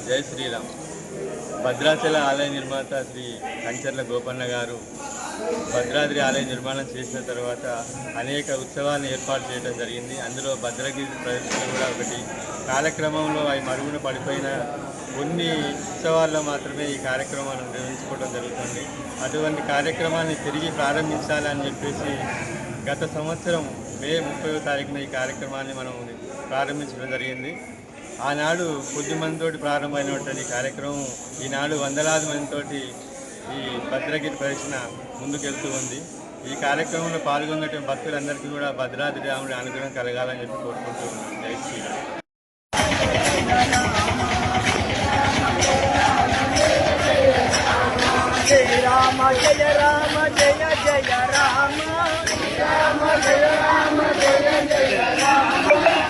జై శ్రీరామ్. భద్రాచల ఆలయ నిర్మాత శ్రీ కంచర్ల గోపన్న గారు భద్రాద్రి ఆలయ నిర్మాణం చేసిన తర్వాత అనేక ఉత్సవాలను ఏర్పాటు చేయడం జరిగింది. అందులో భద్రగిరి ప్రదర్శన కూడా ఒకటి. కాలక్రమంలో అవి మరుగున పడిపోయిన కొన్ని ఉత్సవాల్లో మాత్రమే ఈ కార్యక్రమాలను నిర్వహించుకోవడం జరుగుతుంది. అటువంటి కార్యక్రమాన్ని తిరిగి ప్రారంభించాలని చెప్పేసి గత సంవత్సరం మే 30వ తారీఖున ఈ కార్యక్రమాన్ని మనం ప్రారంభించడం జరిగింది. ఆనాడు కొద్ది మందితోటి ప్రారంభమైనటువంటి కార్యక్రమం ఈనాడు వందలాది మందితోటి ఈ భద్రగిరి ప్రదర్శన ముందుకెళ్తూ ఉంది. ఈ కార్యక్రమంలో పాల్గొన్నటువంటి భక్తులందరికీ కూడా భద్రాద్రి రాముడి అనుగ్రహం కలగాలని చెప్పి కోరుకుంటూ ఉన్నాం. జై శ్రీరామ్. జయ రామ జయ రామ జయ జయ రామ రామ జయ రామ జయ జయ రామ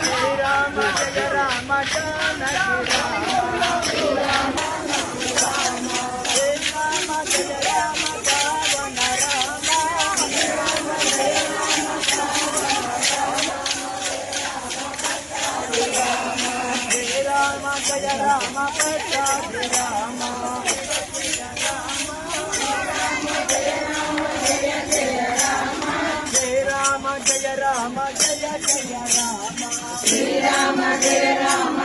శ్రీ రామ జయ రామ జానకి రామ జయ రామ జయ రామ పావన రామ రామ జయ రామ జయ రామ జయ రామ పట్టాభి రామ జయ రామ జయ జయ రామ శ్రీ రామ జయ రామ